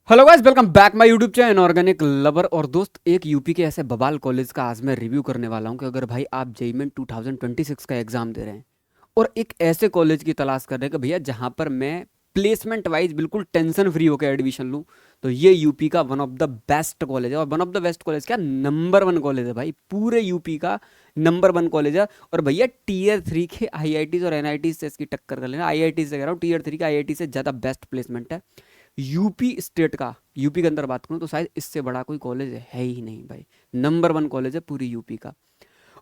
Hello guys, welcome back my YouTube channel organic lover. और दोस्त, एक यूपी के ऐसे बवाल कॉलेज का आज मैं रिव्यू करने वाला हूं कि अगर भाई आप जेईई 2026 का एग्जाम दे रहे हैं और एक ऐसे कॉलेज की तलाश कर रहे हैं कि भैया जहां पर मैं प्लेसमेंट वाइज बिल्कुल टेंशन फ्री होकर एडमिशन लूं, तो ये यूपी का one of the best college है। और one of the best college क्या, नंबर वन कॉलेज है भाई, पूरे यूपी का नंबर वन कॉलेज है। और भैया टीयर 3 के आईआईटी और एनआईटी से इसकी टक्कर कर लेना। आईआईटी से कह रहा हूँ, टीयर 3 का आईआईटी से ज़्यादा बेस्ट प्लेसमेंट है यूपी स्टेट का। यूपी के अंदर बात करूं तो शायद इससे बड़ा कोई कॉलेज है ही नहीं भाई। नंबर वन कॉलेज है पूरी यूपी का।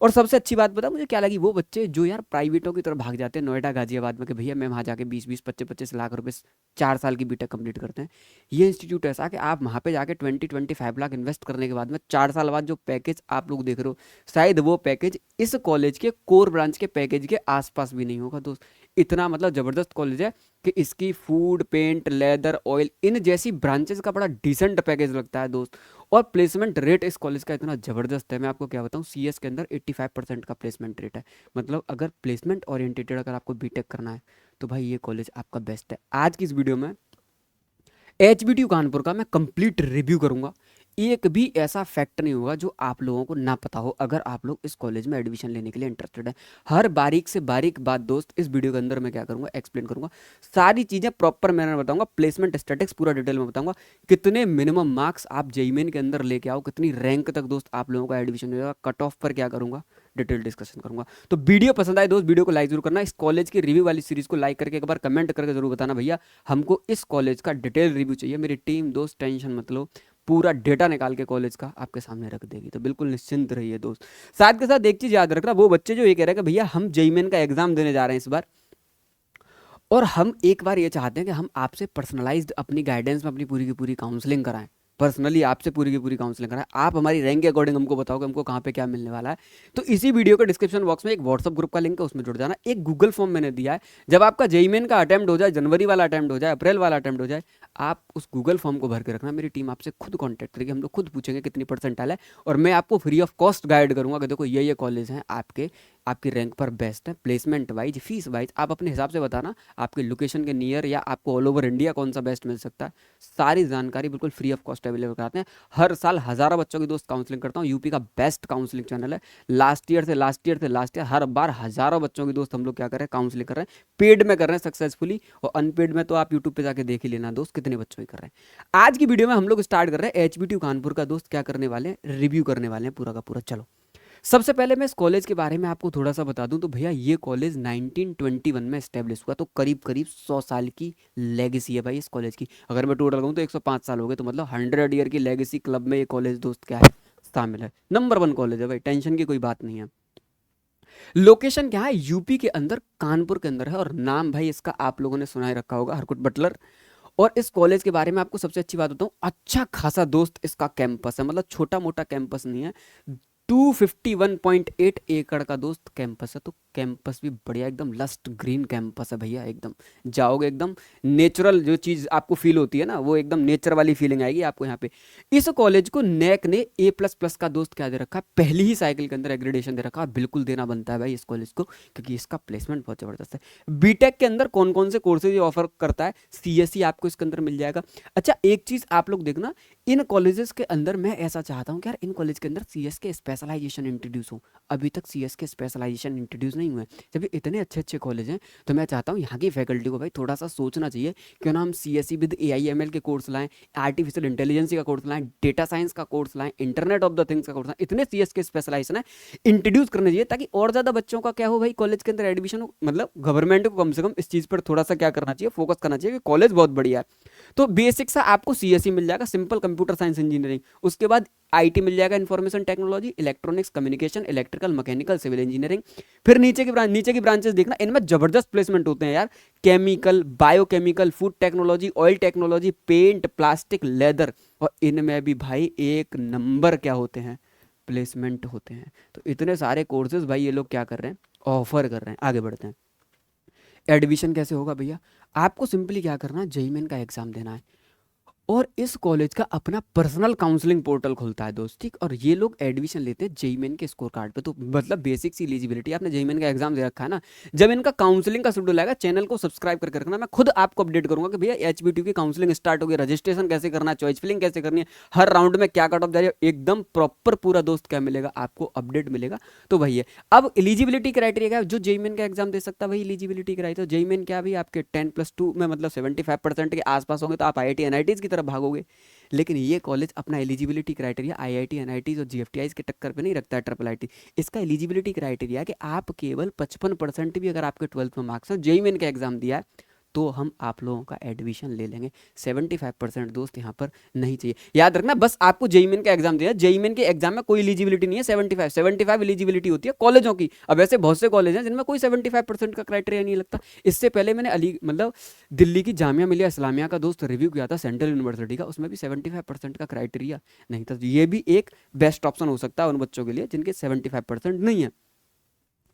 और सबसे अच्छी बात पता मुझे क्या लगी, वो बच्चे जो यार प्राइवेटों की तरफ भाग जाते हैं नोएडा गाजियाबाद में कि भैया मैं वहाँ जाके 20-20 25-25 लाख रुपए 4 साल की बीटेक कंप्लीट करते हैं। ये इंस्टीट्यूट ऐसा कि आप वहाँ पे जाके 20-25 लाख इन्वेस्ट करने के बाद में 4 साल बाद जो पैकेज आप लोग देख रहे हो, शायद वो पैकेज इस कॉलेज के कोर ब्रांच के पैकेज के आसपास भी नहीं होगा दोस्त। इतना मतलब ज़बरदस्त कॉलेज है कि इसकी फूड, पेंट, लेदर, ऑयल, इन जैसी ब्रांचेस का बड़ा डिसेंट पैकेज लगता है दोस्त। और प्लेसमेंट रेट इस कॉलेज का इतना ज़बरदस्त है, मैं आपको क्या बताऊँ, सीएस के अंदर 85% का प्लेसमेंट रेट है। मतलब अगर प्लेसमेंट ओरिएंटेड अगर आपको बीटेक करना है तो भाई ये कॉलेज आपका बेस्ट है। आज की इस वीडियो में एचबीटीयू कानपुर का मैं कंप्लीट रिव्यू करूंगा। एक भी ऐसा फैक्ट नहीं होगा जो आप लोगों को ना पता हो अगर आप लोग इस कॉलेज में एडमिशन लेने के लिए इंटरेस्टेड हैं। हर बारीक से बारीक बात दोस्त इस वीडियो के अंदर मैं क्या करूंगा, एक्सप्लेन करूंगा। सारी चीज़ें प्रॉपर मैनर में बताऊंगा, प्लेसमेंट स्टैटिक्स पूरा डिटेल में बताऊंगा। कितने मिनिमम मार्क्स आप जेईई के अंदर लेके आओ, कितनी रैंक तक दोस्त आप लोगों का एडमिशन हो जाएगा, कट ऑफ पर क्या करूंगा, डिटेल डिस्कशन करूंगा। तो वीडियो पसंद आए दोस्त, वीडियो को लाइक जरूर करना। इस कॉलेज की रिव्यू वाली सीरीज को लाइक करके एक बार कमेंट करके जरूर बताना भैया हमको इस कॉलेज का डिटेल रिव्यू चाहिए। मेरी टीम दोस्त टेंशन मत लो, पूरा डेटा निकाल के कॉलेज का आपके सामने रख देगी, तो बिल्कुल निश्चिंत रहिए दोस्त। साथ के साथ एक चीज याद रखना, वो बच्चे जो ये कह रहे हैं कि भैया हम जेईई का एग्जाम देने जा रहे हैं इस बार, और हम एक बार ये चाहते हैं कि हम आपसे पर्सनलाइज्ड अपनी गाइडेंस में अपनी पूरी की पूरी काउंसलिंग कराएं। पर्सनली आपसे पूरी की पूरी काउंसलिंग कराएं, आप हमारी रैंक के अकॉर्डिंग हमको बताओ कि हमको कहाँ पे क्या मिलने वाला है। तो इसी वीडियो के डिस्क्रिप्शन बॉक्स में एक व्हाट्सअप ग्रुप का लिंक है, उसमें जुड़ जाना। एक गूगल फॉर्म मैंने दिया है, जब आपका जेईई का अटेम्प्ट हो जाए, जनवरी वाला अटेम्प्ट हो जाए, अप्रैल वाला अटेम्प्ट हो जाए, आप उस गूगल फॉर्म को भर के रखना। मेरी टीम आपसे खुद कॉन्टैक्ट करेगी, हम लोग खुद पूछेंगे कितनी परसेंटाइल है, और मैं आपको फ्री ऑफ कॉस्ट गाइड करूंगा कि देखो ये कॉलेज हैं आपके, आपकी रैंक पर बेस्ट है। प्लेसमेंट वाइज, फीस वाइज आप अपने हिसाब से बताना, आपके लोकेशन के नियर या आपको ऑल ओवर इंडिया कौन सा बेस्ट मिल सकता है। सारी जानकारी बिल्कुल फ्री ऑफ कॉस्ट अवेलेबल कराते हैं। हर साल हज़ारों बच्चों की दोस्त काउंसलिंग करता हूँ, यूपी का बेस्ट काउंसलिंग चैनल है। लास्ट ईयर से लास्ट ईयर से लास्ट ईयर हर बार हज़ारों बच्चों की दोस्त हम लोग क्या कर रहे हैं, काउंसलिंग कर रहे हैं। पेड में कर रहे हैं सक्सेसफुली, और अनपेड में तो आप यूट्यूब पे जाके देख ही लेना दोस्त कितने बच्चों की कर रहे हैं। आज की वीडियो में हम लोग स्टार्ट कर रहे हैं एचबीटीयू कानपुर का दोस्त, क्या करने वाले हैं, रिव्यू करने वाले हैं पूरा का पूरा। चलो, सबसे पहले मैं इस कॉलेज के बारे में आपको थोड़ा सा बता दूं तो भैया ये कॉलेज 1921 में एस्टेब्लिश हुआ, तो करीब करीब 100 साल की लेगेसी है भाई इस कॉलेज की। अगर मैं टोटल कहूँ तो 105 साल हो गए, तो मतलब 100 ईयर की लेगेसी क्लब में ये कॉलेज दोस्त क्या है, शामिल है। नंबर वन कॉलेज है भाई, टेंशन की कोई बात नहीं है। लोकेशन क्या है, यूपी के अंदर कानपुर के अंदर है, और नाम भाई इसका आप लोगों ने सुना ही रखा होगा, हरकुट बटलर। और इस कॉलेज के बारे में आपको सबसे अच्छी बात बताऊं, अच्छा खासा दोस्त इसका कैंपस है, मतलब छोटा मोटा कैंपस नहीं है। 251.8 एकड़ का दोस्त कैंपस है, तो कैंपस भी बढ़िया, एकदम लस्ट ग्रीन कैंपस है भैया। एकदम जाओगे, एकदम नेचुरल जो चीज़ आपको फील होती है ना, वो एकदम नेचर वाली फीलिंग आएगी आपको यहाँ पे। इस कॉलेज को नैक ने A++ का दोस्त क्या दे रखा है, पहली ही साइकिल के अंदर एग्रेडेशन दे रखा है। बिल्कुल देना बनता है भाई इस कॉलेज को, क्योंकि इसका प्लेसमेंट बहुत ज़बरदस्त है। बीटेक के अंदर कौन कौन से कोर्सेज ऑफर करता है, सीएससी आपको इसके अंदर मिल जाएगा। अच्छा, एक चीज़ आप लोग देखना, इन कॉलेजेस के अंदर मैं ऐसा चाहता हूँ कि यार इन कॉलेज के अंदर सीएस के स्पेशलाइजेशन इंट्रोड्यूस हो। अभी तक सीएस के स्पेशलाइजेशन इंट्रोड्यूस नहीं हुए। जब ये इतने अच्छे अच्छे कॉलेज हैं, तो मैं चाहता हूँ यहाँ की फैकल्टी को भाई थोड़ा सा सोचना चाहिए, क्यों ना हम सीएससी विद AIML के कोर्स लाएं, आर्टिफिशियल इंटेलिजेंस का कोर्स लाएं, डेटा साइंस का कोर्स लाएं, इंटरनेट ऑफ द थिंग्स का कोर्स लाएं। इतने सीएस के स्पेशलाइजेशन है, इंट्रोड्यूस करने चाहिए, ताकि और ज़्यादा बच्चों का क्या हो भाई, कॉलेज के अंदर एडमिशन हो। मतलब गवर्नमेंट को कम से कम इस चीज़ पर थोड़ा सा क्या करना चाहिए, फोकस करना चाहिए कि कॉलेज बहुत बढ़िया है। तो बेसिक सा आपको सीएससी मिल जाएगा, सिंपल कंप्यूटर साइंस इंजीनियरिंग। उसके बाद आईटी मिल जाएगा, information technology, electronics, communication, electrical, mechanical, civil engineering. फिर नीचे की ब्रांचेस देखना, इनमें जबरदस्त प्लेसमेंट होते हैं यार। Chemical, biochemical, food technology, oil technology, paint, plastic, leather, और इनमें भी भाई एक नंबर क्या होते हैं, प्लेसमेंट होते हैं। तो इतने सारे कोर्सेज भाई ये लोग क्या कर रहे हैं, ऑफर कर रहे हैं। आगे बढ़ते हैं, एडमिशन कैसे होगा भैया, आपको सिंपली क्या करना है, जेईई का एग्जाम देना है। और इस कॉलेज का अपना पर्सनल काउंसलिंग पोर्टल खुलता है दोस्त, ठीक। और ये लोग एडमिशन लेते हैं जेई मेन के स्कोर कार्ड पे। तो मतलब बेसिक सी एलिजिबिलिटी, आपने जेई मेन का एग्जाम दे रखा है ना, जब इनका काउंसलिंग का शेड्यूल आएगा चैनल को सब्सक्राइब करके रखना, मैं खुद आपको अपडेट करूंगा कि भैया एचबीटी की काउंसलिंग स्टार्ट हो गई, रजिस्ट्रेशन कैसे करना है, चॉइस फिलिंग कैसे करनी है, हर राउंड में क्या कट ऑफ जा रही है, एकदम प्रॉपर पूरा दोस्त क्या मिलेगा आपको, अपडेट मिलेगा। तो भैया अब एलिजिबिलिटी क्राइटेरिया क्या है, जो जेई मेन का एग्जाम दे सकता है वही एलिजिबिलिटी क्राइटेरिया। जेई मेन क्या, भी आपके 10+2 में मतलब 75% के आसपास होंगे तो आप आईआईटी एनआईटीज की तरफ भागोगे। लेकिन ये कॉलेज अपना एलिजिबिलिटी क्राइटेरिया आईआईटी एनआईटीज और जीएफटीआईज के टक्कर पे नहीं रखता है, ट्रिपल आईटी। इसका एलिजिबिलिटी क्राइटेरिया है कि आप केवल 55% भी अगर आपके 12th में मार्क्स हैं, जेई मेन का एग्जाम दिया है, तो हम आप लोगों का एडमिशन ले लेंगे। 75% दोस्त यहाँ पर नहीं चाहिए, याद रखना। बस आपको जेई मेन का एग्जाम दिया, जेई मेन के एग्जाम में कोई एलिजिबिलिटी नहीं है। 75 एलिजिबिलिटी होती है कॉलेजों की। अब ऐसे बहुत से कॉलेज हैं जिनमें कोई 75% का क्राइटेरिया नहीं लगता। इससे पहले मैंने अली मतलब दिल्ली की जामिया मिलिया इस्लामिया का दोस्त रिव्यू किया था, सेंट्रल यूनिवर्सिटी का, उसमें भी 75% का क्राइटेरिया नहीं था। तो ये भी एक बेस्ट ऑप्शन हो सकता है उन बच्चों के लिए जिनके 75% नहीं है।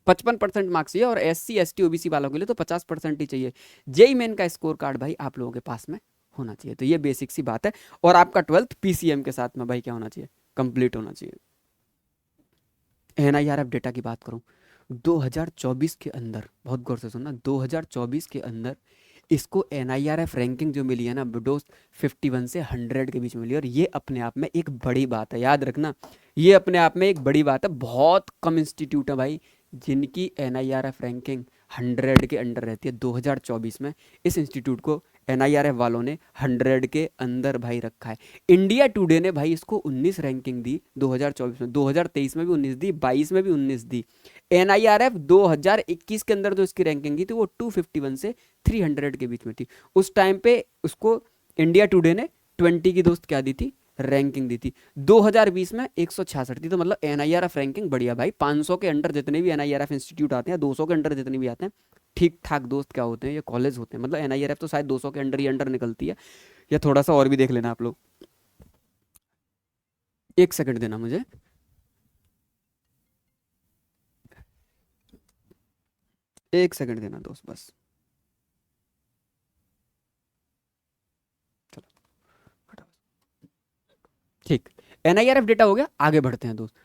55% मार्क्स चाहिए, और एससी एसटी ओबीसी वालों के लिए तो 50% ही चाहिए। जेई मेन का स्कोर कार्ड भाई आप लोगों के पास में होना चाहिए। तो ये बेसिक सी बात है। और आपका 12th पीसीएम के साथ में भाई क्या होना चाहिए, कंप्लीट होना चाहिए। एनआईआरएफ डेटा की बात करूं, 2024 के अंदर, बहुत गौर से सुनना, 2024 के अंदर इसको एनआईआरएफ रैंकिंग जो मिली है ना दोस्त, 51 से 100 के बीच में मिली। और ये अपने आप में एक बड़ी बात है, याद रखना, ये अपने आप में एक बड़ी बात है। बहुत कम इंस्टीट्यूट है भाई जिनकी एनआईआरएफ रैंकिंग 100 के अंडर रहती है। 2024 में इस इंस्टीट्यूट को एनआईआरएफ वालों ने 100 के अंदर भाई रखा है। इंडिया टुडे ने भाई इसको 19 रैंकिंग दी 2024 में, 2023 में भी 19 दी, 22 में भी 19 दी। एनआईआरएफ 2021 के अंदर जो इसकी रैंकिंग की थी वो 251 से 300 के बीच में थी। उस टाइम पे उसको इंडिया टुडे ने 20 की दोस्त क्या दी थी, रैंकिंग दी थी। 2020 में 166 थी। तो मतलब एनआईआरएफ रैंकिंग बढ़िया भाई। 500 के अंडर जितने भी एनआईआरएफ इंस्टीट्यूट आते हैं, 200 के अंडर जितने भी आते हैं, ठीक ठाक दोस्त क्या होते हैं, ये कॉलेज होते हैं। मतलब एनआईआरएफ तो शायद 200 के अंडर ही अंडर निकलती है, या थोड़ा सा और भी देख लेना आप लोग। एक सेकंड देना मुझे। एक सेकंड देना दोस्त बस। चलो हटाओ। ठीक, एनआईआरएफ डेटा हो गया, आगे बढ़ते हैं दोस्त।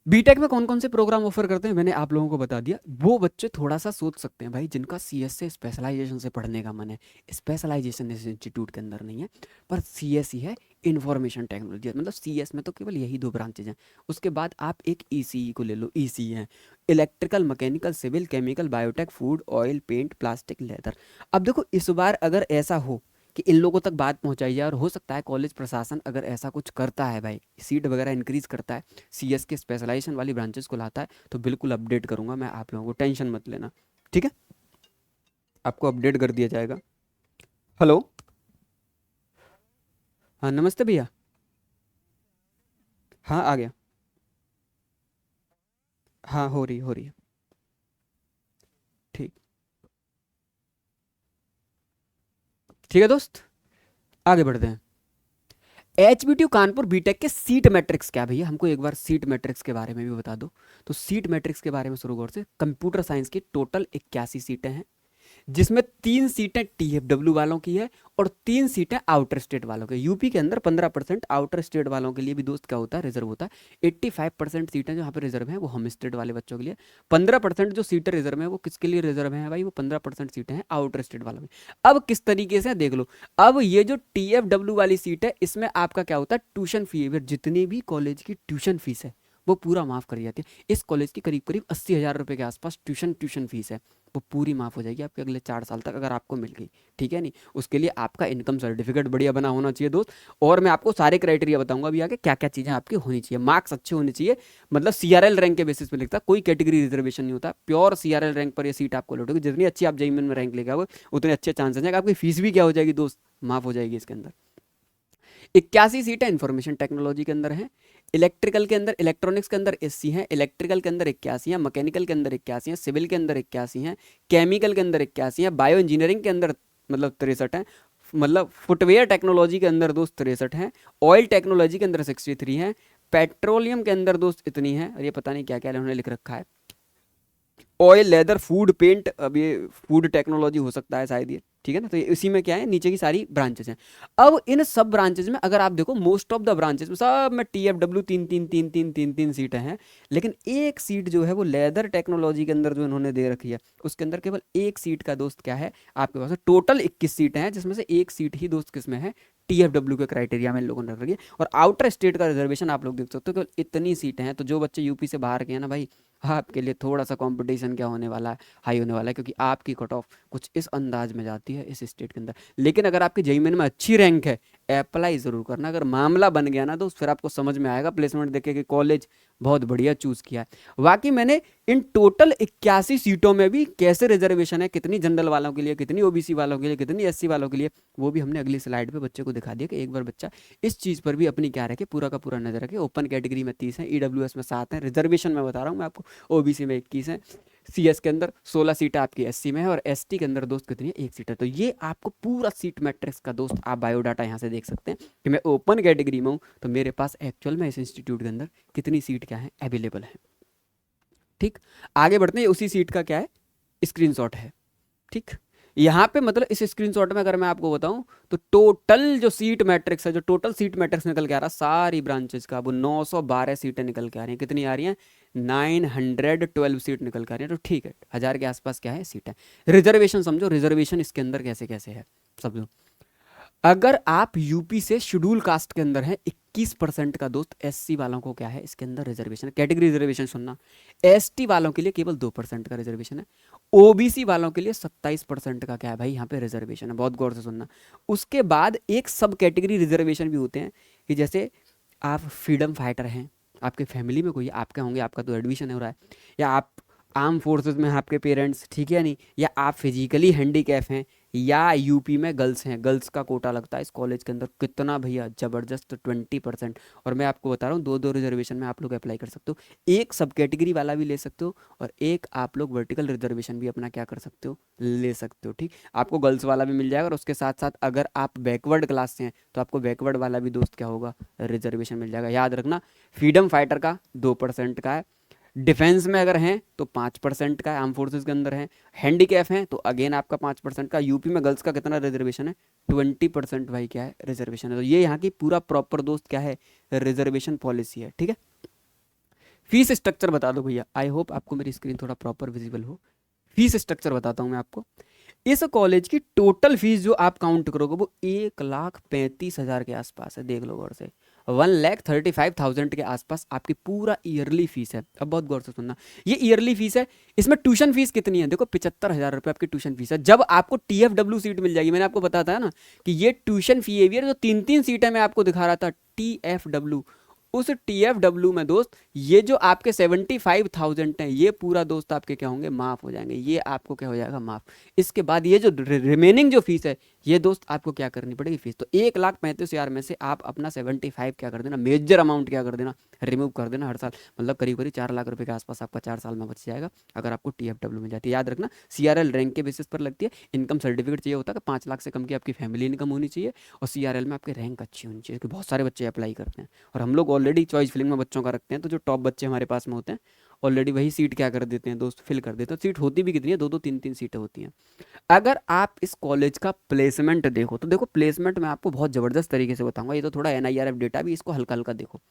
बीटेक में कौन कौन से प्रोग्राम ऑफर करते हैं मैंने आप लोगों को बता दिया। वो बच्चे थोड़ा सा सोच सकते हैं भाई जिनका सीएस से स्पेशलाइजेशन से पढ़ने का मन है। स्पेशलाइजेशन इस इंस्टीट्यूट के अंदर नहीं है, पर सीएस ही है, इंफॉर्मेशन टेक्नोलॉजी। मतलब सीएस में तो केवल यही दो ब्रांचेज हैं। उसके बाद आप एक ईसीई को ले लो, ईसी है electrical, mechanical, civil, chemical, biotech, food, oil, paint, plastic, leather. अब देखो इस बार अगर ऐसा हो कि इन लोगों तक बात पहुंचाई जाए, और हो सकता है कॉलेज प्रशासन अगर ऐसा कुछ करता है भाई, सीट वगैरह इंक्रीज करता है, सीएस के स्पेशलाइजेशन वाली ब्रांचेस को लाता है, तो बिल्कुल अपडेट करूंगा मैं आप लोगों को, टेंशन मत लेना, ठीक है। आपको अपडेट कर दिया जाएगा। हेलो, हाँ नमस्ते भैया। हाँ आ गया। हाँ हो रही है। ठीक, ठीक है दोस्त, आगे बढ़ते हैं। एचबीटीयू कानपुर बीटेक के सीट मैट्रिक्स क्या है भैया, हमको एक बार सीट मैट्रिक्स के बारे में भी बता दो। तो सीट मैट्रिक्स के बारे में शुरू गौर से, कंप्यूटर साइंस की टोटल 81 सीटें हैं, जिसमें 3 सीटें टीएफडब्ल्यू वालों की है, और 3 सीटें आउटर स्टेट वालों की। यूपी के अंदर 15%, आउटर स्टेट वालों के लिए भी दोस्त क्या होता है, रिजर्व होता है। 85% सीटें जो यहाँ पर रिजर्व हैं वो हम स्टेट वाले बच्चों के लिए। 15% जो सीटें रिजर्व हैं वो किसके लिए रिजर्व हैं भाई, वो 15% सीटें हैं आउटर स्टेट वालों में। अब किस तरीके से देख लो, अब ये जो टीएफडब्ल्यू वाली सीट है, इसमें आपका क्या होता है, ट्यूशन फी, जितनी भी कॉलेज की ट्यूशन फीस है वो पूरा माफ कर जाती है। इस कॉलेज की करीब करीब 80,000 रुपये के आसपास ट्यूशन फीस है, वो पूरी माफ हो जाएगी आपके अगले 4 साल तक, अगर आपको मिल गई, ठीक है। नहीं, उसके लिए आपका इनकम सर्टिफिकेट बढ़िया बना होना चाहिए दोस्त। और मैं आपको सारे क्राइटेरिया बताऊंगा अभी आगे, क्या क्या चीज़ें आपकी होनी चाहिए। मार्क्स अच्छे होने चाहिए, मतलब सीआरएल रैंक के बेसिस पे लिखता, कोई कैटेगरी रिजर्वेशन नहीं होता, प्योर सीआरएल रैंक पर ये सीट आपको लौटेगी। जितनी अच्छी आप जेईई में रैंक लेके आओगे उतने अच्छे चांसेस हैं कि आपकी फीस भी क्या हो जाएगी दोस्त, माफ हो जाएगी इसके अंदर। 81 सीटें इंफॉर्मेशन टेक्नोलॉजी के अंदर हैं, इलेक्ट्रिकल के अंदर, इलेक्ट्रॉनिक्स के अंदर 80 हैं, इलेक्ट्रिकल के अंदर 81 हैं, मैकेनिकल के अंदर 81 हैं, सिविल के अंदर 81 हैं, केमिकल के अंदर 81 हैं, बायो इंजीनियरिंग के अंदर मतलब 63 हैं, मतलब फुटवेयर टेक्नोलॉजी के अंदर दोस्त 63 हैं, ऑयल टेक्नोलॉजी के अंदर 63 हैं, पेट्रोलियम के अंदर दोस्त इतनी है, और ये पता नहीं क्या क्या उन्होंने लिख रखा है, ऑयल, लेदर, फूड, पेंट, अब ये फूड टेक्नोलॉजी हो सकता है शायद ये, ठीक है ना। तो इसी में क्या है, नीचे की सारी ब्रांचेस हैं। अब इन सब ब्रांचेस में अगर आप देखो, मोस्ट ऑफ द ब्रांचेस में सब में TFW तीन तीन सीटें हैं, लेकिन एक सीट जो है वो लेदर टेक्नोलॉजी के अंदर जो इन्होंने दे रखी है, उसके अंदर केवल एक सीट का दोस्त क्या है आपके पास, टोटल 21 सीटें हैं, जिसमें से एक सीट ही दोस्त किसमें है, TFW के क्राइटेरिया में इन लोगों ने रख रखी है। और आउटर स्टेट का रिजर्वेशन आप लोग देख सकते हो, केवल इतनी सीटें हैं। तो जो बच्चे यूपी से बाहर के हैं ना भाई, आपके लिए थोड़ा सा कंपटीशन क्या होने वाला है, हाई होने वाला है, क्योंकि आपकी कट ऑफ कुछ इस अंदाज में जाती है इस स्टेट के अंदर। लेकिन अगर आपकी जेईई मेन में अच्छी रैंक है, अप्लाई ज़रूर करना। अगर मामला बन गया ना, तो फिर आपको समझ में आएगा प्लेसमेंट देखे कि कॉलेज बहुत बढ़िया चूज़ किया है। बाकी मैंने इन टोटल 81 सीटों में भी कैसे रिजर्वेशन है, कितनी जनरल वालों के लिए, कितनी ओबीसी वालों के लिए, कितनी एससी वालों के लिए, वो भी हमने अगली स्लाइड पे बच्चे को दिखा दिया कि एक बार बच्चा इस चीज़ पर भी अपनी क्या रखे, पूरा का पूरा नजर रखे। ओपन कैटेगरी में 30 है, ईडब्ल्यूएस में 7 है, रिजर्वेशन में बता रहा हूँ मैं आपको, ओबीसी में 21 है, सीएस के अंदर 16 सीटें आपकी एससी में है, और एसटी के अंदर दोस्त कितनी है, एक सीट है। तो ये आपको पूरा सीट मैट्रिक्स का दोस्त आप बायोडाटा यहाँ से देख सकते हैं कि मैं ओपन कैटेगरी में हूँ, तो मेरे पास एक्चुअल में इस इंस्टीट्यूट के अंदर कितनी सीट क्या है, अवेलेबल है। ठीक, आगे बढ़ते हैं। उसी सीट का क्या है, स्क्रीनशॉट है। ठीक, यहाँ पे मतलब इस स्क्रीनशॉट में अगर मैं आपको बताऊं, तो टोटल जो सीट मैट्रिक्स है, जो टोटल सीट मैट्रिक्स निकल के आ रहा है सारी ब्रांचेस का, वो 912 सीटें निकल के आ रही हैं। कितनी आ रही हैं, 912 सीट निकल के आ रही हैं। तो ठीक है, 1000 के आसपास क्या है सीट है। रिजर्वेशन समझो, रिजर्वेशन इसके अंदर कैसे कैसे है समझो। अगर आप यूपी से शेड्यूल कास्ट के अंदर हैं, 21% का दोस्त एससी वालों को क्या है इसके अंदर रिजर्वेशन है, कैटेगरी रिजर्वेशन सुनना। एसटी वालों के लिए केवल 2% का रिजर्वेशन है। ओबीसी वालों के लिए 27% का क्या है भाई यहाँ पे रिजर्वेशन है, बहुत गौर से सुनना। उसके बाद एक सब कैटेगरी रिजर्वेशन भी होते हैं, कि जैसे आप फ्रीडम फाइटर हैं, आपके फैमिली में कोई आपके होंगे, आपका तो एडमिशन हो रहा है, या आप आर्म फोर्सेस में हैं, आपके पेरेंट्स, ठीक है नहीं, या आप फिजिकली हैंडीकैप हैं, या यूपी में गर्ल्स हैं, गर्ल्स का कोटा लगता है इस कॉलेज के अंदर। कितना भैया ज़बरदस्त, 20%। और मैं आपको बता रहा हूँ, दो दो रिजर्वेशन में आप लोग अप्लाई कर सकते हो, एक सब कैटेगरी वाला भी ले सकते हो, और एक आप लोग वर्टिकल रिजर्वेशन भी अपना क्या कर सकते हो, ले सकते हो। ठीक, आपको गर्ल्स वाला भी मिल जाएगा, और उसके साथ साथ अगर आप बैकवर्ड क्लास से हैं, तो आपको बैकवर्ड वाला भी दोस्त क्या होगा, रिजर्वेशन मिल जाएगा। याद रखना, फ्रीडम फाइटर का 2% का है, डिफेंस में अगर हैं तो 5% का है, आर्म फोर्सेज के अंदर हैं, हैंडीकैप हैं तो अगेन आपका 5% का। यूपी में गर्ल्स का कितना रिजर्वेशन है, 20% भाई क्या है, रिजर्वेशन है। तो ये यहाँ की पूरा प्रॉपर दोस्त क्या है, रिजर्वेशन पॉलिसी है। ठीक है, फीस स्ट्रक्चर बता दो भैया, आई होप आपको मेरी स्क्रीन थोड़ा प्रॉपर विजिबल हो। फीस स्ट्रक्चर बताता हूँ मैं आपको। इस कॉलेज की टोटल फीस जो आप काउंट करोगे, वो 1,35,000 के आसपास है, देख लो गौर से। 1,35,000 के आसपास आपकी पूरा ईयरली फीस है। अब बहुत गौर से सुनना, ये ईयरली फीस है। इसमें ट्यूशन फीस कितनी है, देखो 75,000 रुपये आपकी ट्यूशन फीस है। जब आपको TFW सीट मिल जाएगी, मैंने आपको बताया था ना कि ये ट्यूशन फी एवियर जो 3 3 सीटें मैं आपको दिखा रहा था, TFW, उस TFW में दोस्त ये जो आपके 75,000 हैं, ये पूरा दोस्त आपके क्या होंगे, माफ हो जाएंगे। ये आपको क्या हो जाएगा, माफ। इसके बाद ये जो रिमेनिंग जो फीस है, ये दोस्त आपको क्या करनी पड़ेगी फीस। तो 1,35,000 में से आप अपना 75 क्या कर देना, मेजर अमाउंट क्या कर देना, रिमूव कर देना हर साल। मतलब करीब करीब 4 लाख रुपए के आसपास आपका 4 साल में बच जाएगा, अगर आपको TFW में जाती है। याद रखना, CRL रैंक के बेसिस पर लगती है। इनकम सर्टिफिकेट चाहिए होता है कि 5 लाख से कम की आपकी फैमिली इनकम होनी चाहिए, और CRL में आपके रैंक अच्छी होनी चाहिए, क्योंकि बहुत सारे बच्चे अप्लाई करते हैं, और हम लोग ऑलरेडी चॉइस फिलिंग में बच्चों का रखते हैं। तो जो टॉप बच्चे हमारे पास में होते हैं, ऑलरेडी वही सीट क्या कर देते हैं दोस्त, फिल कर देते हैं। सीट होती भी कितनी है, 2 2 3 3 सीटें होती हैं। अगर आप इस कॉलेज का प्लेसमेंट देखो, तो देखो प्लेसमेंट मैं आपको बहुत ज़बरदस्त तरीके से बताऊंगा। ये तो थोड़ा NIRF डेटा भी, इसको हल्का हल्का देखो।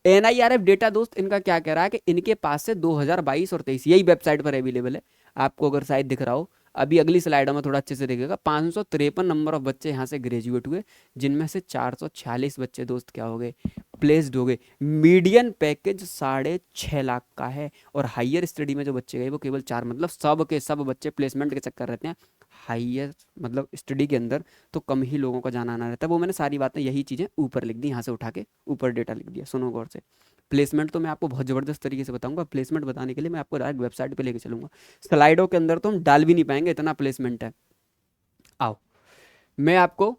NIRF डेटा दोस्त इनका क्या कह रहा है कि इनके पास से 2022 और 23, यही वेबसाइट पर अवेलेबल है, आपको अगर शायद दिख रहा हो। अभी अगली स्लाइडों में थोड़ा अच्छे से देखिएगा। 553 नंबर ऑफ बच्चे यहाँ से ग्रेजुएट हुए, जिनमें से 446 बच्चे दोस्त क्या हो गए, प्लेस्ड हो गए। मीडियन पैकेज 6.5 लाख का है, और हायर स्टडी में जो बच्चे गए वो केवल 4, मतलब सब के सब बच्चे प्लेसमेंट के चक्कर रहते हैं। हायर मतलब स्टडी के अंदर तो कम ही लोगों का जाना आना रहता है। वो मैंने सारी बातें, यही चीज़ें ऊपर लिख दी, यहाँ से उठा के ऊपर डेटा लिख दिया। सुनो गौर से, प्लेसमेंट तो मैं आपको बहुत ज़बरदस्त तरीके से बताऊंगा। प्लेसमेंट बताने के लिए मैं आपको डायरेक्ट वेबसाइट पे लेके चलूंगा, स्लाइडों के अंदर तो हम डाल भी नहीं पाएंगे, इतना प्लेसमेंट है। आओ मैं आपको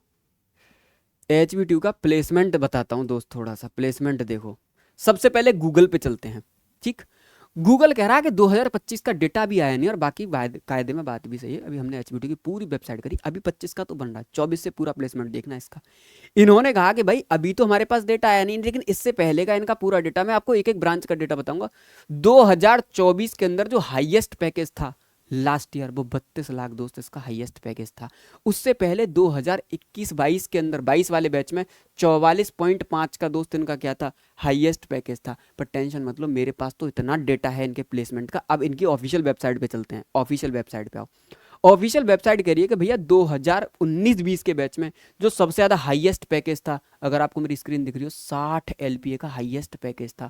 HBTU का प्लेसमेंट बताता हूँ दोस्त। थोड़ा सा प्लेसमेंट देखो, सबसे पहले गूगल पे चलते हैं। ठीक, गूगल कह रहा है कि 2025 का डेटा भी आया नहीं, और बाकी कायदे में बात भी सही है। अभी हमने एचबीटी की पूरी वेबसाइट करी, अभी 25 का तो बन रहा है, 24 से पूरा प्लेसमेंट देखना है इसका। इन्होंने कहा कि भाई अभी तो हमारे पास डेटा आया नहीं, लेकिन इससे पहले का इनका पूरा डेटा, मैं आपको एक एक ब्रांच का डेटा बताऊंगा। 2024 के अंदर जो हाईएस्ट पैकेज था लास्ट ईयर, वो 32 लाख दोस्त इसका हाईएस्ट पैकेज था। उससे पहले 2021-22 के अंदर 22 वाले बैच में 44.5 का दोस्त इनका क्या था, हाईएस्ट पैकेज था। पर टेंशन मतलब, मेरे पास तो इतना डेटा है इनके प्लेसमेंट का। अब इनकी ऑफिशियल वेबसाइट पे चलते हैं, ऑफिशियल वेबसाइट पे आओ। ऑफिशियल वेबसाइट कह रही है कि भैया 2019-20 के बैच में जो सबसे ज़्यादा हाईएस्ट पैकेज था, अगर आपको मेरी स्क्रीन दिख रही हो, 60 एलपीए का हाईएस्ट पैकेज था।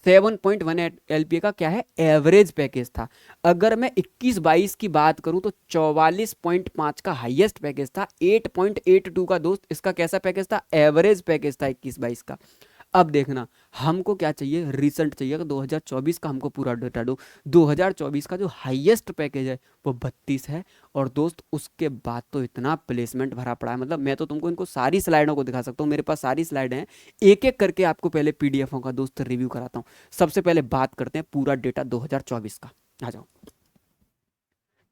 7.18 एलपीए का क्या है, एवरेज पैकेज था। अगर मैं 21-22 की बात करूं तो 44.5 का हाईएस्ट पैकेज था। 8.82 का दोस्त इसका कैसा पैकेज था, एवरेज पैकेज था 21-22 का। अब देखना, हमको क्या चाहिए, रिसेंट चाहिए कि 2024 का हमको पूरा डेटा दो। 2024 का जो हाईएस्ट पैकेज है वो 32 है। और दोस्त उसके बाद तो इतना प्लेसमेंट भरा पड़ा है, मतलब मैं तो तुमको इनको सारी स्लाइडों को दिखा सकता हूँ, मेरे पास सारी स्लाइडें हैं। एक एक करके आपको पहले पीडीएफों का दोस्त रिव्यू कराता हूँ। सबसे पहले बात करते हैं पूरा डेटा 2024 का, आ जाओ,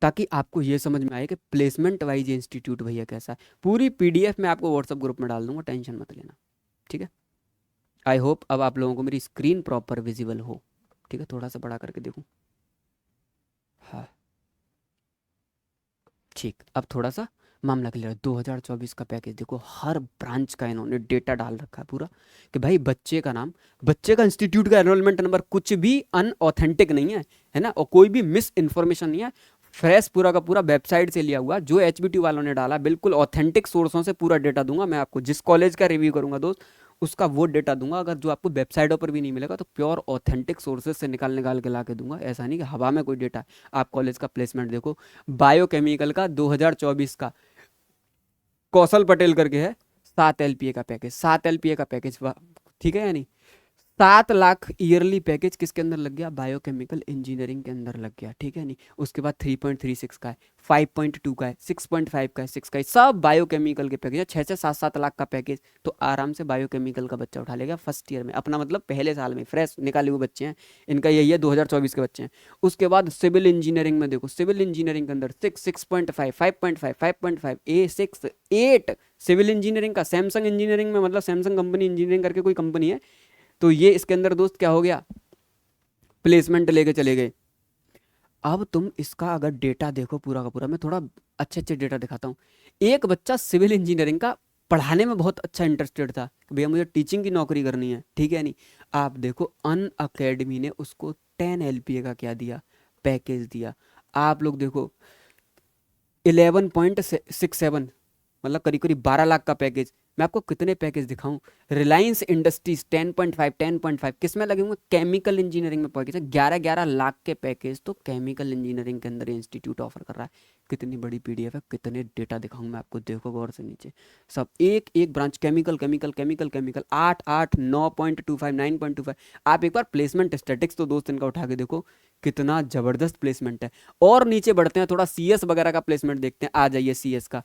ताकि आपको ये समझ में आए कि प्लेसमेंट वाइज इंस्टीट्यूट भैया कैसा है। पूरी पीडीएफ मैं आपको व्हाट्सएप ग्रुप में डाल दूंगा, टेंशन मत लेना, ठीक है। आई होप अब आप लोगों को मेरी स्क्रीन प्रॉपर विजिबल हो, ठीक है। थोड़ा सा बड़ा करके देखूं, हाँ ठीक। अब थोड़ा सा मामला क्लियर है। 2024 का पैकेज देखो, हर ब्रांच का इन्होंने डेटा डाल रखा है पूरा, कि भाई बच्चे का नाम, बच्चे का इंस्टीट्यूट का एनरोलमेंट नंबर, कुछ भी अनऑथेंटिक नहीं है ना, और कोई भी मिस इन्फॉर्मेशन नहीं है। फ्रेश पूरा का पूरा वेबसाइट से लिया हुआ, जो एचबीटी वालों ने डाला, बिल्कुल ऑथेंटिक सोर्सों से पूरा डेटा दूंगा मैं आपको। जिस कॉलेज का रिव्यू करूंगा दोस्त, उसका वो डेटा दूंगा। अगर जो आपको वेबसाइटों पर भी नहीं मिलेगा तो प्योर ऑथेंटिक सोर्सेज से निकाल निकाल के ला के दूंगा। ऐसा नहीं कि हवा में कोई डेटा है। आप कॉलेज का प्लेसमेंट देखो, बायोकेमिकल का 2024 का कौशल पटेल करके है, 7 एलपीए का पैकेज, 7 एलपीए का पैकेज, ठीक है। यानी 7 लाख ईयरली पैकेज किसके अंदर लग गया, बायोकेमिकल इंजीनियरिंग के अंदर लग गया, ठीक है। नहीं, उसके बाद 3.36 का है, 5.2 का है, 6.5 का है, 6 का है, सब बायोकेमिकल के पैकेज है। 6-7 लाख का पैकेज तो आराम से बायोकेमिकल का बच्चा उठा लेगा फर्स्ट ईयर में अपना, मतलब पहले साल में फ्रेश निकाले हुए बच्चे हैं, इनका यही है, 2024 के बच्चे हैं। उसके बाद सिविल इंजीनियरिंग में देखो, सिविल इंजीनियरिंग के अंदर 6, 6.5, 5.5, 5.5, A6, 8 सिविल इंजीनियरिंग का। सैमसंग इंजीनियरिंग में, मतलब सैमसंग कंपनी इंजीनियरिंग करके कोई कंपनी है, तो ये इसके अंदर दोस्त क्या हो गया, प्लेसमेंट लेके चले गए। अब तुम इसका अगर डेटा देखो पूरा का पूरा, मैं थोड़ा अच्छे अच्छे डेटा दिखाता हूँ। एक बच्चा सिविल इंजीनियरिंग का पढ़ाने में बहुत अच्छा इंटरेस्टेड था कि भैया मुझे टीचिंग की नौकरी करनी है, ठीक है। नहीं, आप देखो अन अकेडमी ने उसको 10 एलपीए का क्या दिया, पैकेज दिया। आप लोग देखो 11.67, मतलब करीब करीब 12 लाख का पैकेज। मैं आपको कितने पैकेज दिखाऊं, रिलायंस इंडस्ट्रीज 10.5, 10.5 किस में लगे हुए, केमिकल इंजीनियरिंग में पैकेज है। 11-11 लाख के पैकेज तो केमिकल इंजीनियरिंग के अंदर इंस्टीट्यूट ऑफर कर रहा है। कितनी बड़ी पीडीएफ है, कितने डेटा दिखाऊं मैं आपको, देखो गौर से नीचे सब एक एक branch, chemical chemical chemical chemical, 8 8 9.25 9.25। आप एक बार प्लेसमेंट स्टैटिक्स तो दोस्त इनका उठा के देखो, कितना जबरदस्त प्लेसमेंट है। और नीचे बढ़ते हैं, थोड़ा सीएस वगैरह का प्लेसमेंट देखते हैं, आ जाइए सीएस का।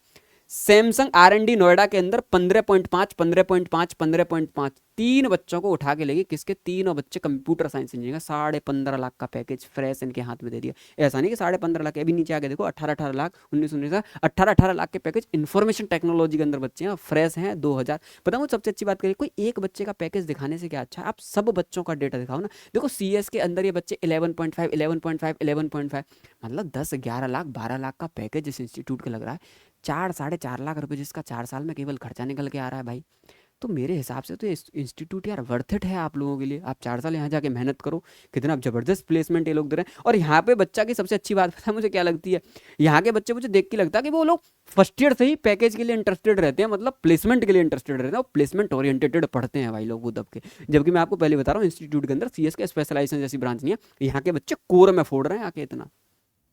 सैमसंग आर&डी नोएडा के अंदर 15.5, 15.5, 15.5, 3 बच्चों को उठा के लेगी, किसके, तीनों बच्चे कंप्यूटर साइंस इंजीनियरिंग का। 15.5 लाख का पैकेज फ्रेश इनके हाथ में दे दिया। ऐसा नहीं कि 15.5 लाख, अभी नीचे आके देखो 18-18 लाख, 19-19 18-18 लाख के पैकेज इंफॉर्मेशन टेक्नोलॉजी के अंदर बच्चे हैं, फ्रेश हैं 2000। पता हूँ सबसे अच्छी बात करिए, कोई एक बच्चे का पैकेज दिखाने से क्या अच्छा है, आप सब बच्चों का डेटा दिखाओ ना। देखो सीएस के अंदर ये बच्चे 11.5, 11.5, 11.5, मतलब 10-11 लाख, 12 लाख का पैकेज इस इंस्टीट्यूट का लग रहा है। 4-4.5 लाख रुपए जिसका 4 साल में केवल खर्चा निकल के आ रहा है भाई, तो मेरे हिसाब से तो ये इंस्टीट्यूट यार वर्थ इट है आप लोगों के लिए। आप 4 साल यहाँ जाके मेहनत करो, कितना जबरदस्त प्लेसमेंट ये लोग दे रहे हैं। और यहाँ पे बच्चा की सबसे अच्छी बात पता है मुझे क्या लगती है, यहाँ के बच्चे मुझे देख के लगता है कि वो लोग फर्स्ट ईयर से ही पैकेज के लिए इंटरेस्टेड रहते हैं, मतलब प्लेसमेंट के लिए इंटरेस्टेड रहते हैं, और प्लेसमेंट ओरिएंटेड पढ़ते हैं भाई लोग वो दब के। जबकि मैं आपको पहले बता रहा हूँ, इंस्टीट्यूट के अंदर सीएस के स्पेशलाइजेशन जैसी ब्रांच नहीं है, यहाँ के बच्चे कोर में फोड़ रहे हैं आके इतना,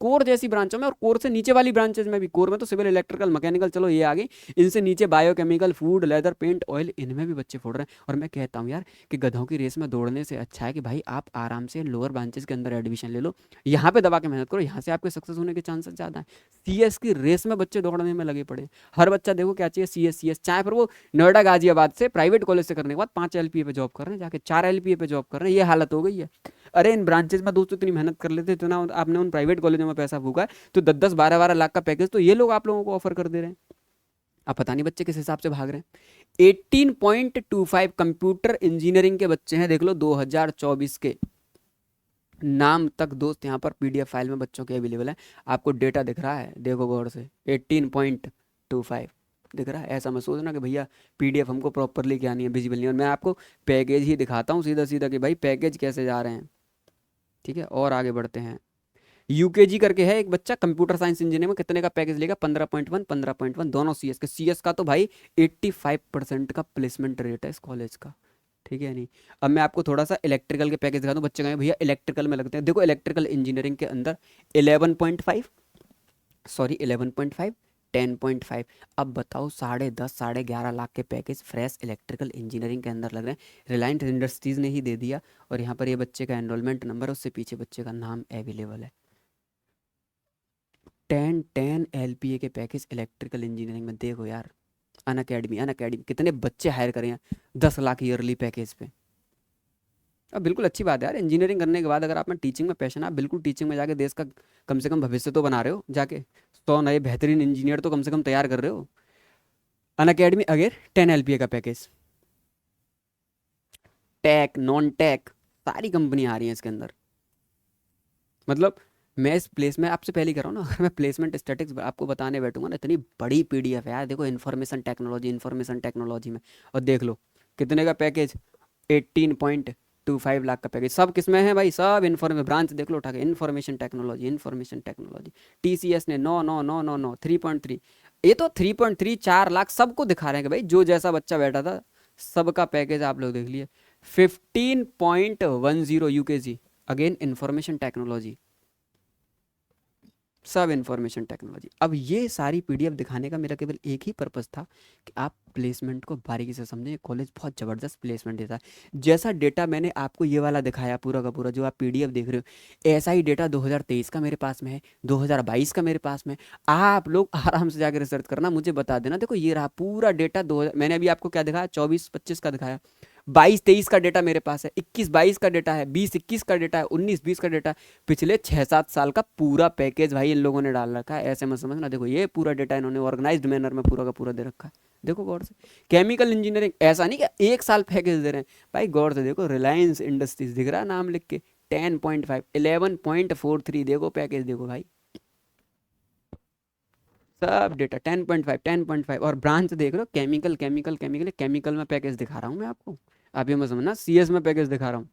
कोर जैसी ब्रांचों में, और कोर से नीचे वाली ब्रांचेज में भी। कोर में तो सिविल, इलेक्ट्रिकल, मैकेनिकल, चलो ये आ गई, इनसे नीचे biochemical, food, leather, paint, oil, इनमें भी बच्चे फोड़ रहे हैं। और मैं कहता हूँ यार कि गधों की रेस में दौड़ने से अच्छा है कि भाई आप आराम से लोअर ब्रांचेस के अंदर एडमिशन ले लो, यहाँ पे दबा के मेहनत करो, यहाँ से आपके सक्सेस होने के चांसेस ज़्यादा हैं। सीएस की रेस में बच्चे दौड़ने में लगे पड़े, हर बच्चा देखो क्या चाहिए, सीएस, चाहे फिर वो नोएडा गाजियाबाद से प्राइवेट कॉलेज से करने के बाद 5 एलपीए पे जॉब कर रहे हैं, जाके 4 एलपीए पे जॉब कर रहे हैं, ये हालत हो गई है। अरे इन ब्रांचेस में दोस्तों इतनी मेहनत कर लेते, इतना आपने उन प्राइवेट कॉलेजों में पैसा फूका है, तो 10-10 12-12 लाख का पैकेज तो ये लोग आप लोगों को ऑफर कर दे रहे हैं। अब पता नहीं बच्चे किस हिसाब से भाग रहे हैं। 18.25 कंप्यूटर इंजीनियरिंग के बच्चे हैं, देख लो 2024 के। नाम तक दोस्त यहाँ पर पीडीएफ फाइल में बच्चों के अवेलेबल है। आपको डेटा दिख रहा है, देखो गौर से, 18.25 दिख रहा है। ऐसा मैं सोचना कि भैया पीडीएफ हमको प्रॉपरली क्या नहीं है, विजिबल नहीं है, और मैं आपको पैकेज ही दिखाता हूँ सीधा सीधा कि भाई पैकेज कैसे जा रहे हैं। ठीक है, और आगे बढ़ते हैं। यूकेजी करके है एक बच्चा कंप्यूटर साइंस इंजीनियरिंग में, कितने का पैकेज लेगा? 15.1 15.1 दोनों सीएस के। सीएस का तो भाई 85% का प्लेसमेंट रेट है इस कॉलेज का। ठीक है नहीं। अब मैं आपको थोड़ा सा इलेक्ट्रिकल के पैकेज दिखा दूं। बच्चे कहेंगे भैया इलेक्ट्रिकल में लगते हैं, देखो इलेक्ट्रिकल इंजीनियरिंग के अंदर 11.5, सॉरी 11.5, 10.5। अब बताओ 10.5 11.5 लाख के पैकेज फ्रेश इलेक्ट्रिकल इंजीनियरिंग के अंदर लग रहे हैं। रिलायंस इंडस्ट्रीज़ ने ही दे दिया, और यहाँ पर ये बच्चे का एनरोलमेंट नंबर है, उससे पीछे बच्चे का नाम अवेलेबल है। 10 एलपीए के पैकेज इलेक्ट्रिकल इंजीनियरिंग में, देखो यार। अन अकेडमी कितने बच्चे हायर करें हैं 10 लाख ईयरली पैकेज पे। अब बिल्कुल अच्छी बात है यार, इंजीनियरिंग करने के बाद अगर आप में टीचिंग में पैशन है, आप बिल्कुल टीचिंग में जाके देश का कम से कम भविष्य तो बना रहे हो, जाके 100 नए बेहतरीन इंजीनियर तो कम से कम तैयार कर रहे हो। अन अकेडमी अगेन 10 एलपीए का पैकेज, टेक नॉन टेक सारी कंपनी आ रही हैं इसके अंदर। मतलब मैं इस प्लेसमेंट आपसे पहले ही कर रहा हूँ ना, अगर मैं प्लेसमेंट स्टैटिक्स आपको बताने बैठूंगा ना, इतनी बड़ी पीडीएफ है यार। देखो इन्फॉर्मेशन टेक्नोलॉजी में, और देख लो कितने का पैकेज, 18.25 लाख का पैकेज। सब किसमें है भाई? सब इन्फॉर्मेशन ब्रांच देख लो उठा के, इन्फॉर्मेशन टेक्नोलॉजी। टीसीएस ने 9 9 9 9 9 3.3, ये तो 3.3 4 लाख सबको दिखा रहे हैं कि भाई जो जैसा बच्चा बैठा था सबका पैकेज आप लोग देख लिए। 15.10 यूकेजी, अगेन इंफॉर्मेशन टेक्नोलॉजी, सब इंफॉर्मेशन टेक्नोलॉजी। अब ये सारी पीडीएफ दिखाने का मेरा केवल एक ही पर्पस था कि आप प्लेसमेंट को बारीकी से समझें। कॉलेज बहुत ज़बरदस्त प्लेसमेंट देता है। जैसा डेटा मैंने आपको ये वाला दिखाया पूरा का पूरा, जो आप पीडीएफ देख रहे हो, ऐसा ही डेटा 2023 का मेरे पास में है, 2022 का मेरे पास में। आप लोग आराम से जाकर रिसर्च करना, मुझे बता देना। देखो ये रहा पूरा डेटा 2000, मैंने अभी आपको क्या दिखाया, 24-25 का दिखाया, 22-23 का डेटा मेरे पास है, 21-22 का डेटा है, 20-21 का डेटा है, 19-20 का डेटा है। पिछले 6-7 साल का पूरा पैकेज भाई इन लोगों ने डाल रखा है, ऐसे मत समझना। देखो ये पूरा डेटा इन्होंने ऑर्गेनाइज्ड मैनर में पूरा का पूरा दे रखा है। देखो गौर से, केमिकल इंजीनियरिंग ऐसा नहीं कि एक साल पैकेज दे रहे हैं भाई, गौर से देखो। रिलायंस इंडस्ट्रीज दिख रहा है नाम लिख के, 10.5, 11.43, देखो पैकेज देखो भाई, सब डेटा 10.5 10.5। और ब्रांच देख रहे हो, केमिकल में पैकेज दिखा रहा हूँ मैं आपको। आप ये मत समझना सीएस में पैकेज दिखा रहा हूँ।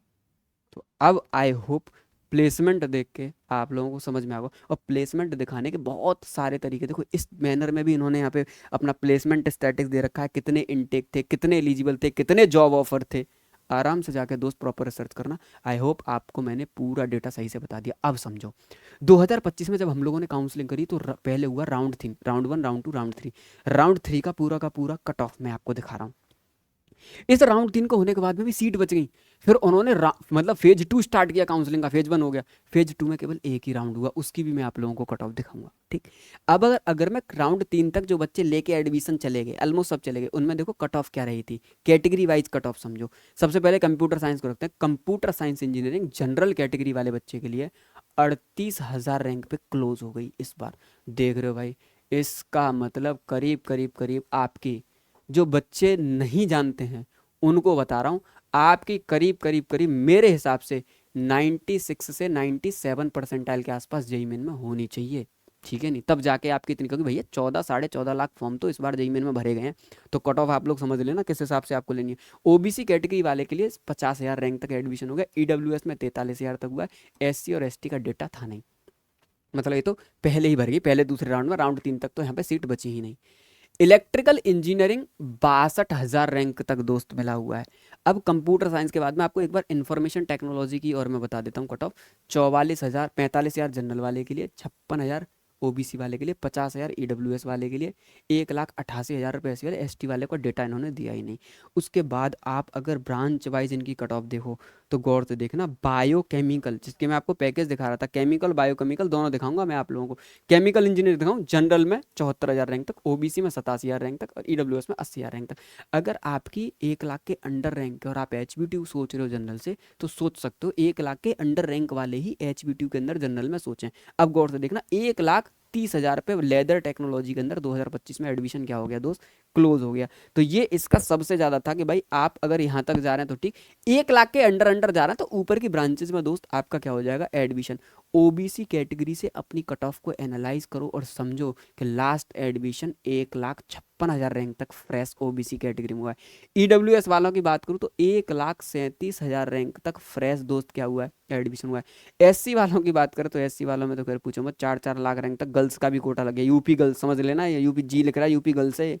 तो अब आई होप प्लेसमेंट देख के आप लोगों को समझ में आएगा। और प्लेसमेंट दिखाने के बहुत सारे तरीके, देखो इस मैनर में भी इन्होंने यहाँ पे अपना प्लेसमेंट स्टैटिक्स दे रखा है, कितने इनटेक थे, कितने एलिजिबल थे, कितने जॉब ऑफर थे। आराम से जाके दोस्त प्रॉपर रिसर्च करना। आई होप आपको मैंने पूरा डेटा सही से बता दिया। अब समझो 2025 में जब हम लोगों ने काउंसलिंग करी, तो पहले हुआ round 3, round 1, round 2, round 3। Round 3 का पूरा कट ऑफ मैं आपको दिखा रहा हूँ। इस राउंड 3 को होने के बाद में भी सीट बच गई। फिर उन्होंने मतलब फेज 2 स्टार्ट किया काउंसलिंग का, फेज 1 हो गया, फेज 2 में केवल एक ही राउंड हुआ, उसकी भी मैं आप लोगों को कट ऑफ दिखाऊंगा। ठीक। अब अगर मैं राउंड 3 तक जो बच्चे लेके एडमिशन चले गए, ऑलमोस्ट सब चले गए, उनमें देखो कट ऑफ क्या रही थी, कैटेगरी वाइज कट ऑफ समझो। सबसे पहले कंप्यूटर साइंस को रखते हैं। Computer science engineering general category वाले बच्चे के लिए 38,000 रैंक पे क्लोज हो गई इस बार। देख रहे हो भाई, इसका मतलब करीब आपकी जो बच्चे नहीं जानते हैं उनको बता रहा हूँ, आपकी करीब मेरे हिसाब से 96 से 97 परसेंटाइल के आसपास जेईई मेन में होनी चाहिए। ठीक है नहीं, तब जाके आपकी इतनी, क्योंकि भैया 14-14.5 लाख फॉर्म तो इस बार जेईई मेन में भरे गए हैं। तो कट ऑफ आप लोग समझ लेना किस हिसाब से आपको लेनी है। ओबीसी कैटेगरी वाले के लिए 50,000 रैंक तक एडमिशन हो गया, ईडब्ल्यूएस में 43,000 तक हुआ है, एससी और एसटी का डेटा था नहीं, मतलब ये तो पहले ही भर गई, पहले दूसरे राउंड में। राउंड 3 तक तो यहाँ पे सीट बची ही नहीं। इलेक्ट्रिकल इंजीनियरिंग 62,000 रैंक तक दोस्त मिला हुआ है। अब कंप्यूटर साइंस के बाद में आपको एक बार इंफॉर्मेशन टेक्नोलॉजी की और मैं बता देता हूँ कट ऑफ। 44,000, 45,000 जनरल वाले के लिए, 56,000 ओबीसी वाले के लिए 50,000, ईडब्ल्यूएस वाले के लिए 1,88,000 रुपये एससी वाले, एसटी वाले को डेटा इन्होंने दिया ही नहीं। उसके बाद आप अगर ब्रांच वाइज इनकी कट ऑफ देखो तो गौर से देखना, बायोकेमिकल जिसके मैं आपको पैकेज दिखा रहा था, केमिकल बायोकेमिकल दोनों दिखाऊंगा मैं आप लोगों को। केमिकल इंजीनियर दिखाऊं, जनरल में 74,000 रैंक तक, ओबीसी में 87,000 रैंक तक और ईडब्ल्यूएस में 80,000 रैंक तक। अगर आपकी 1 लाख के अंडर रैंक है और आप एचबीटीयू सोच रहे हो जनरल से, तो सोच सकते हो 1 लाख के अंडर रैंक वाले ही एचबीटीयू के अंदर जनरल में सोचें। अब गौर से देखना, 1,30,000 पे लेदर टेक्नोलॉजी के अंदर 2025 में एडमिशन क्या हो गया दोस्त, क्लोज हो गया। तो ये इसका सबसे ज्यादा था कि भाई आप अगर यहाँ तक जा रहे हैं तो ठीक, 1 लाख के अंडर अंडर जा रहे हैं तो ऊपर की ब्रांचेस में दोस्त आपका क्या हो जाएगा, एडमिशन। ओबीसी कैटेगरी से अपनी कट ऑफ को एनालाइज करो और समझो कि लास्ट एडमिशन 1,56,000 रैंक तक फ्रेश ओबीसी कैटेगरी में हुआ है। ईडब्ल्यूएस वालों की बात करूँ तो 1,37,000 रैंक तक फ्रेश दोस्त क्या हुआ है, एडमिशन हुआ है। एससी वालों की बात करें तो एससी वालों में तो खैर पूछो मत, 4-4 लाख रैंक तक गर्ल्स का भी कोटा लग गया। यूपी गर्ल्स समझ लेना, ये यूपी जी लिख रहा है, यूपी गर्ल्स है।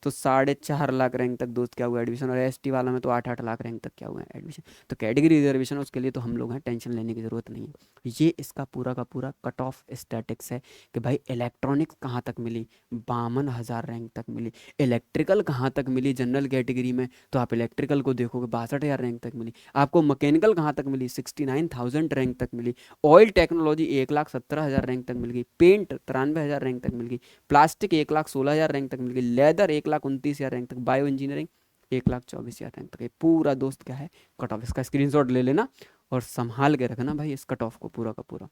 तो 4.5 लाख रैंक तक दोस्त क्या हुआ एडमिशन, और एसटी वाला में तो 8-8 लाख रैंक तक क्या हुआ है एडमिशन। तो कैटेगरी रिजर्वेशन उसके लिए तो हम लोग हैं, टेंशन लेने की ज़रूरत नहीं है। ये इसका पूरा का पूरा कट ऑफ स्टैटिक्स है कि भाई इलेक्ट्रॉनिक्स कहाँ तक मिली, 52,000 रैंक तक मिली। इलेक्ट्रिकल कहाँ तक मिली जनरल कैटेगरी में, तो आप इलेक्ट्रिकल को देखोगे 62,000 रैंक तक मिली। आपको मैकेनिकल कहाँ तक मिली, 69,000 रैंक तक मिली। ऑयल टेक्नोलॉजी 1,17,000 रैंक तक मिल गई। पेंट 93,000 रैंक तक मिल गई। प्लास्टिक 1,16,000 रैंक तक मिल गई। लेदर 1,29,000 रैंक तक। बायो इंजीनियरिंग 1,24,000 रैंक तक। ये पूरा दोस्त क्या है, कट ऑफ। इसका स्क्रीनशॉट ले लेना और संभाल के रखना भाई इस कट ऑफ को पूरा का पूरा।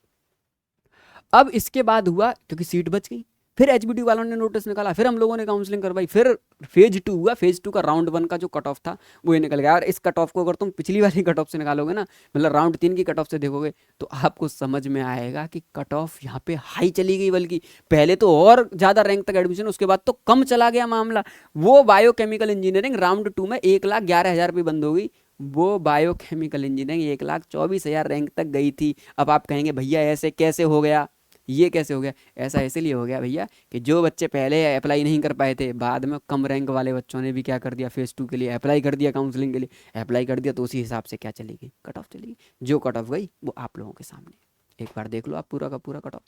अब इसके बाद हुआ, क्योंकि सीट बच गई, फिर एचबीटी वालों ने नोटिस निकाला, फिर हम लोगों ने काउंसलिंग करवाई, फिर फेज 2 हुआ। फेज 2 का राउंड 1 का जो कट ऑफ था वो ये निकल गया। और इस कट ऑफ को अगर तुम पिछली वाली कट ऑफ से निकालोगे ना, मतलब राउंड 3 की कट ऑफ से देखोगे, तो आपको समझ में आएगा कि कट ऑफ यहाँ पे हाई चली गई। बल्कि पहले तो और ज़्यादा रैंक तक एडमिशन, उसके बाद तो कम चला गया मामला। वो बायोकेमिकल इंजीनियरिंग राउंड 2 में 1,11,000 रुपये बंद हो गई। वो बायोकेमिकल इंजीनियरिंग 1,24,000 रैंक तक गई थी। अब आप कहेंगे भैया ऐसे कैसे हो गया, ये कैसे हो गया? ऐसा इसलिए हो गया भैया कि जो बच्चे पहले अप्लाई नहीं कर पाए थे, बाद में कम रैंक वाले बच्चों ने भी क्या कर दिया, फेज 2 के लिए अप्लाई कर दिया, काउंसलिंग के लिए अप्लाई कर दिया। तो उसी हिसाब से क्या चलेगी, कट ऑफ चलेगी। जो कट ऑफ गई वो आप लोगों के सामने, एक बार देख लो आप पूरा का पूरा कट ऑफ।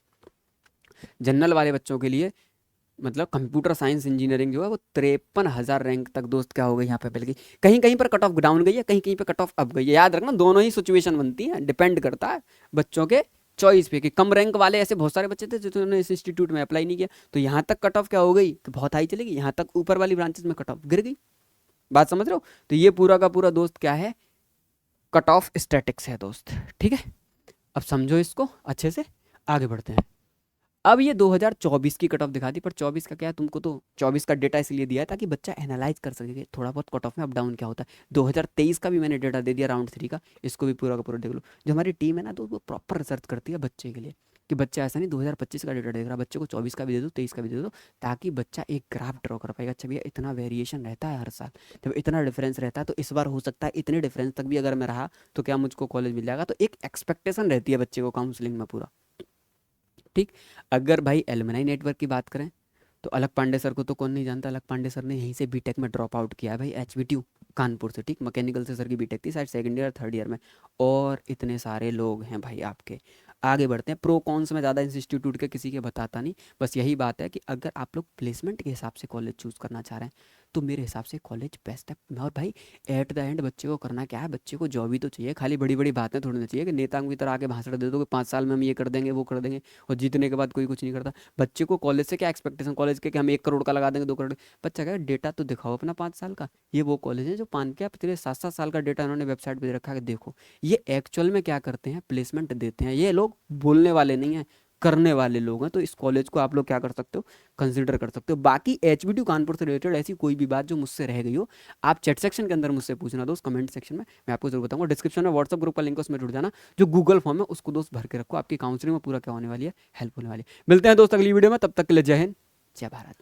जनरल वाले बच्चों के लिए मतलब कंप्यूटर साइंस इंजीनियरिंग जो है वो 53,000 रैंक तक दोस्त क्या हो गई, यहाँ पे मिल गई। कहीं कहीं पर कट ऑफ डाउन गई है, कहीं कहीं पर कट ऑफ अप गई है। याद रखना दोनों ही सिचुएशन बनती है, डिपेंड करता है बच्चों के चॉइस पे। कि कम रैंक वाले ऐसे बहुत सारे बच्चे थे जिन्होंने इस इंस्टीट्यूट में अप्लाई नहीं किया, तो यहाँ तक कट ऑफ क्या हो गई कि बहुत हाई चलेगी, यहाँ तक ऊपर वाली ब्रांचेस में कट ऑफ गिर गई। बात समझ रहे हो? तो ये पूरा का पूरा दोस्त क्या है, कट ऑफ स्टैटिक्स है दोस्त। ठीक है, अब समझो इसको अच्छे से, आगे बढ़ते हैं। अब ये 2024 की कट ऑफ दिखा दी, पर 24 का क्या है, तुमको तो 24 का डेटा इसलिए दिया है ताकि बच्चा एनालाइज कर सके कि थोड़ा बहुत कट ऑफ में अप डाउन क्या होता है। 2023 का भी मैंने डेटा दे दिया राउंड 3 का, इसको भी पूरा का पूरा देख लो। जो हमारी टीम है ना, तो वो प्रॉपर रिसर्च करती है बच्चे के लिए, कि बच्चा ऐसा नहीं 2025 का डेटा देख रहा, बच्चे को 24 का भी दे दो, 23 का भी दे दो, ताकि बच्चा एक ग्राफ ड्रॉ कर पाएगा। अच्छा भैया इतना वेरिएशन रहता है हर साल, जब इतना डिफरेंस रहता है तो इस बार हो सकता है इतने डिफरेंस तक भी अगर मैं रहा तो क्या मुझको कॉलेज मिल जाएगा। तो एक एक्सपेक्टेशन रहती है बच्चे को काउंसलिंग में पूरा। ठीक, अगर भाई एलुमनाई नेटवर्क की बात करें तो अलग पांडे सर को तो कौन नहीं जानता। अलग पांडे सर ने यहीं से बीटेक में ड्रॉप आउट किया है भाई, एचबीटीयू कानपुर से। ठीक, मैकेनिकल से सर की बीटेक थी शायद सेकंड ईयर थर्ड ईयर में। और इतने सारे लोग हैं भाई आपके। आगे बढ़ते हैं, प्रो कॉन्स में ज़्यादा इस इंस्टीट्यूट के किसी के बताता नहीं, बस यही बात है कि अगर आप लोग प्लेसमेंट के हिसाब से कॉलेज चूज़ करना चाह रहे हैं तो मेरे हिसाब से कॉलेज बेस्ट है। और भाई एट द एंड बच्चे को करना क्या है, बच्चे को जॉब ही तो चाहिए। खाली बड़ी बड़ी बातें थोड़ी ना चाहिए कि नेताओं की तरह आके भाषण दे दो कि 5 साल में हम ये कर देंगे वो कर देंगे, और जीतने के बाद कोई कुछ नहीं करता। बच्चे को कॉलेज से क्या एक्सपेक्टेशन, कॉलेज के कि हम 1 करोड़ का लगा देंगे 2 करोड़। बच्चा क्या, डेटा तो दिखाओ अपना 5 साल का। ये वो कॉलेज है जो 5-7 साल का डेटा उन्होंने वेबसाइट पर रखा है, देखो ये एक्चुअल में क्या करते हैं, प्लेसमेंट देते हैं। ये लोग बोलने वाले नहीं हैं, करने वाले लोग हैं। तो इस कॉलेज को आप लोग क्या कर सकते हो, कंसिडर कर सकते हो। बाकी एचबीटी कानपुर से रिलेटेड ऐसी कोई भी बात जो मुझसे रह गई हो, आप चैट सेक्शन के अंदर मुझसे पूछना दोस्त, कमेंट सेक्शन में मैं आपको जरूर बताऊंगा। डिस्क्रिप्शन में व्हाट्सअप ग्रुप का लिंक है, उसमें जुड़ जाना। जो गूगल फॉर्म है उसको दोस्त भर के रखो, आपकी काउंसलिंग में पूरा क्या होने वाली है, हेल्प होने वाली है। मिलते हैं दोस्त अगली वीडियो में, तब तक के लिए जय हिंद जय भारत।